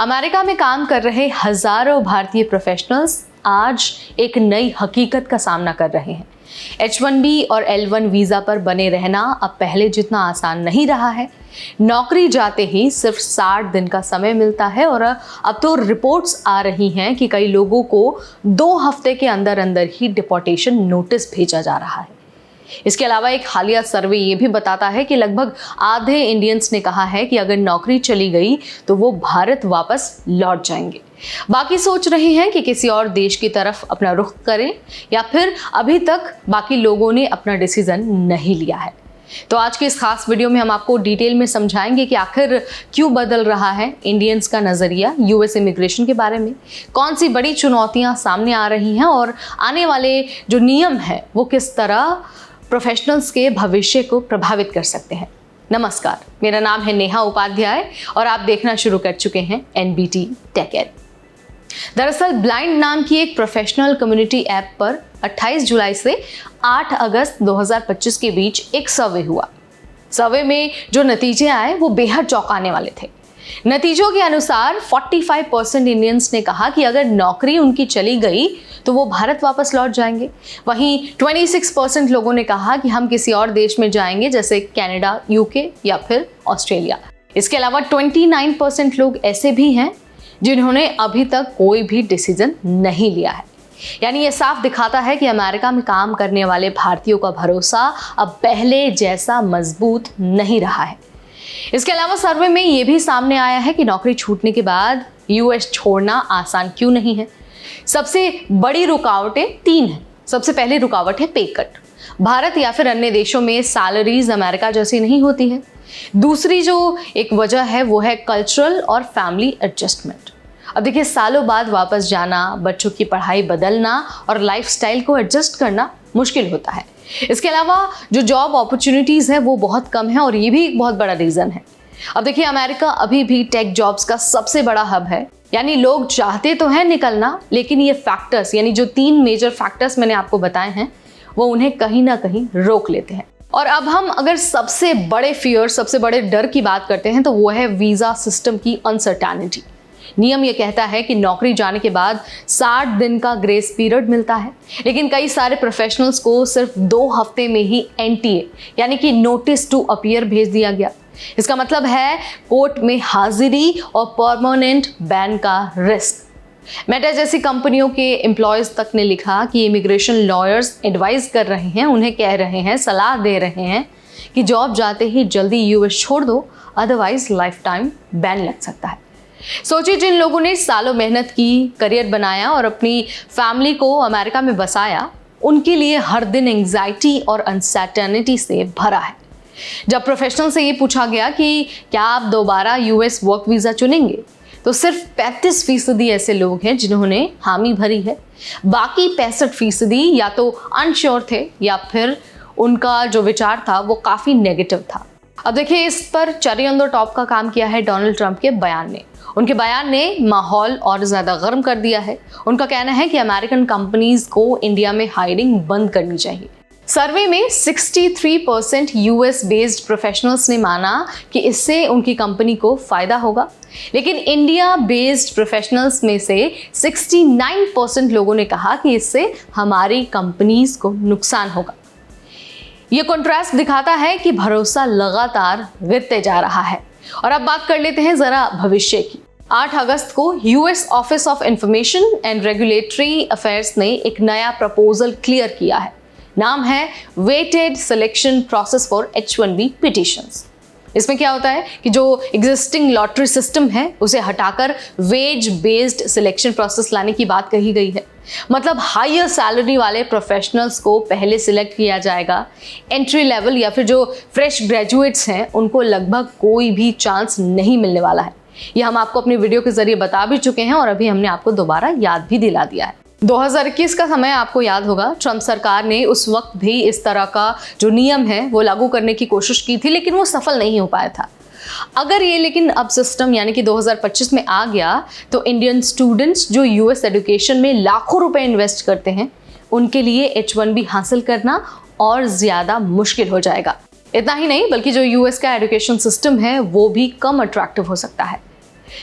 America में काम कर रहे हजारों भारतीय प्रोफेशनल्स आज एक नई हकीकत का सामना कर रहे हैं। H1B और L1 वीज़ा पर बने रहना अब पहले जितना आसान नहीं रहा है। नौकरी जाते ही सिर्फ 60 दिन का समय मिलता है और अब तो रिपोर्ट्स आ रही हैं कि कई लोगों को 2 हफ्ते के अंदर अंदर ही डिपोर्टेशन नोटिस भेजा जा रहा है। इसके अलावा एक हालिया सर्वे ये भी बताता है कि लगभग आधे इंडियंस ने कहा है कि अगर नौकरी चली गई तो वो भारत वापस लौट जाएंगे। बाकी सोच रहे हैं कि किसी और देश की तरफ अपना रुख करें या फिर अभी तक बाकी लोगों ने अपना डिसीजन नहीं लिया है। तो आज के इस खास वीडियो में हम आपको डिटेल में समझाएंगे कि आखिर क्यों बदल रहा है इंडियंस का नज़रिया यूएस इमिग्रेशन के बारे में, कौन सी बड़ी चुनौतियां सामने आ रही हैं और आने वाले जो नियम हैं वो किस तरह प्रोफेशनल्स के भविष्य को प्रभावित कर सकते हैं। नमस्कार, मेरा नाम है नेहा उपाध्याय और आप देखना शुरू कर चुके हैं NBT टेक एड। दरअसल ब्लाइंड नाम की एक प्रोफेशनल कम्युनिटी ऐप पर 28 जुलाई से 8 अगस्त 2025 के बीच एक सर्वे हुआ। सर्वे में जो नतीजे आए वो बेहद चौंकाने वाले थे। नतीजों के अनुसार 45% इंडियंस ने कहा कि अगर नौकरी उनकी चली गई तो वो भारत वापस लौट जाएंगे। वहीं 26% लोगों ने कहा कि हम किसी और देश में जाएंगे जैसे कनाडा, यूके या फिर ऑस्ट्रेलिया। इसके अलावा 29% लोग ऐसे भी हैं जिन्होंने अभी तक कोई भी डिसीजन नहीं लिया है। यानी ये साफ दिखाता है कि अमेरिका में काम करने वाले भारतीयों का भरोसा अब पहले जैसा मजबूत नहीं रहा है। इसके अलावा सर्वे में ये भी सामने आया है कि नौकरी छूटने के बाद यूएस छोड़ना आसान क्यों नहीं है। सबसे बड़ी रुकावटें 3 हैं। सबसे पहली रुकावट है पे कट। भारत या फिर अन्य देशों में सैलरीज अमेरिका जैसी नहीं होती है। दूसरी जो एक वजह है वो है कल्चरल और फैमिली एडजस्टमेंट। अब देखिए, सालों बाद वापस जाना, बच्चों की पढ़ाई बदलना और लाइफस्टाइल को एडजस्ट करना मुश्किल होता है। इसके अलावा जो जॉब अपॉर्चुनिटीज़ हैं वो बहुत कम है और ये भी एक बहुत बड़ा रीज़न है। अब देखिए, अमेरिका अभी भी टेक जॉब्स का सबसे बड़ा हब है। यानी लोग चाहते तो हैं निकलना, लेकिन ये फैक्टर्स यानी जो 3 मेजर फैक्टर्स मैंने आपको बताए हैं वो उन्हें कहीं ना कहीं रोक लेते हैं। और अब हम अगर सबसे बड़े फियर, सबसे बड़े डर की बात करते हैं तो वो है वीज़ा सिस्टम की अनसर्टेनिटी। नियम ये कहता है कि नौकरी जाने के बाद 60 दिन का ग्रेस पीरियड मिलता है, लेकिन कई सारे प्रोफेशनल्स को सिर्फ 2 हफ्ते में ही NTA यानी कि नोटिस टू अपीयर भेज दिया गया। इसका मतलब है कोर्ट में हाजिरी और परमानेंट बैन का रिस्क। मेटा जैसी कंपनियों के एम्प्लॉयज तक ने लिखा कि इमिग्रेशन लॉयर्स एडवाइज कर रहे हैं, उन्हें कह रहे हैं, सलाह दे रहे हैं कि जॉब जाते ही जल्दी यूएस छोड़ दो, अदरवाइज लाइफ टाइम बैन लग सकता है। सोचिए, जिन लोगों ने सालों मेहनत की, करियर बनाया और अपनी फैमिली को अमेरिका में बसाया, उनके लिए हर दिन एंग्जाइटी और अनसर्टेनिटी से भरा है। जब प्रोफेशनल से ये पूछा गया कि क्या आप दोबारा यूएस वर्क वीज़ा चुनेंगे, तो सिर्फ 35% ऐसे लोग हैं जिन्होंने हामी भरी है। बाकी 65% या तो अनश्योर थे या फिर उनका जो विचार था वो काफ़ी नेगेटिव था। अब देखिए, इस पर चेरी ऑन द टॉप का काम किया है डोनाल्ड ट्रंप के बयान ने। उनके बयान ने माहौल और ज़्यादा गर्म कर दिया है। उनका कहना है कि अमेरिकन कंपनीज को इंडिया में हायरिंग बंद करनी चाहिए। सर्वे में 63% यूएस बेस्ड प्रोफेशनल्स ने माना कि इससे उनकी कंपनी को फ़ायदा होगा, लेकिन इंडिया बेस्ड प्रोफेशनल्स में से 69% लोगों ने कहा कि इससे हमारी कंपनीज को नुकसान होगा। ये कॉन्ट्रास्ट दिखाता है कि भरोसा लगातार गिरते जा रहा है। और अब बात कर लेते हैं जरा भविष्य की। 8 अगस्त को US office of information and regulatory affairs ने एक नया प्रपोजल क्लियर किया है। नाम है weighted selection process for H1B petitions. इसमें क्या होता है कि जो एग्जिस्टिंग लॉटरी सिस्टम है उसे हटाकर वेज बेस्ड सिलेक्शन प्रोसेस लाने की बात कही गई है। मतलब हायर सैलरी वाले प्रोफेशनल्स को पहले सिलेक्ट किया जाएगा। एंट्री लेवल या फिर जो फ्रेश ग्रेजुएट्स हैं उनको लगभग कोई भी चांस नहीं मिलने वाला है। ये हम आपको अपनी वीडियो के जरिए बता भी चुके हैं और अभी हमने आपको दोबारा याद भी दिला दिया है। 2021 का समय आपको याद होगा, ट्रंप सरकार ने उस वक्त भी इस तरह का जो नियम है वो लागू करने की कोशिश की थी, लेकिन वो सफल नहीं हो पाया था। अगर ये लेकिन अब सिस्टम यानी कि 2025 में आ गया तो इंडियन स्टूडेंट्स जो यूएस एजुकेशन में लाखों रुपए इन्वेस्ट करते हैं उनके लिए H1B हासिल करना और ज़्यादा मुश्किल हो जाएगा। इतना ही नहीं बल्कि जो यूएस का एजुकेशन सिस्टम है वो भी कम अट्रैक्टिव हो सकता है।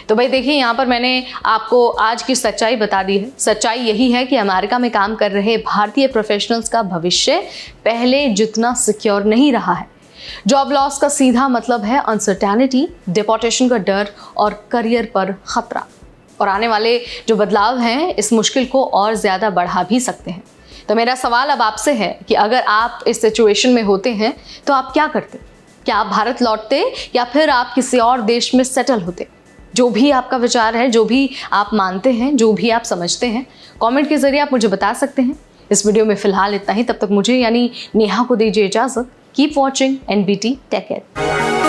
तो भाई देखिए, यहाँ पर मैंने आपको आज की सच्चाई बता दी है। सच्चाई यही है कि अमेरिका में काम कर रहे भारतीय प्रोफेशनल्स का भविष्य पहले जितना सिक्योर नहीं रहा है। जॉब लॉस का सीधा मतलब है अनसर्टेनिटी, डिपोर्टेशन का डर और करियर पर खतरा। और आने वाले जो बदलाव हैं इस मुश्किल को और ज़्यादा बढ़ा भी सकते हैं। तो मेरा सवाल अब आपसे है कि अगर आप इस सिचुएशन में होते हैं तो आप क्या करते? क्या आप भारत लौटते या फिर आप किसी और देश में सेटल होते? जो भी आपका विचार है, जो भी आप मानते हैं, जो भी आप समझते हैं, कमेंट के जरिए आप मुझे बता सकते हैं। इस वीडियो में फिलहाल इतना ही। तब तक मुझे यानी नेहा को दीजिए इजाज़त। Keep watching NBT take care.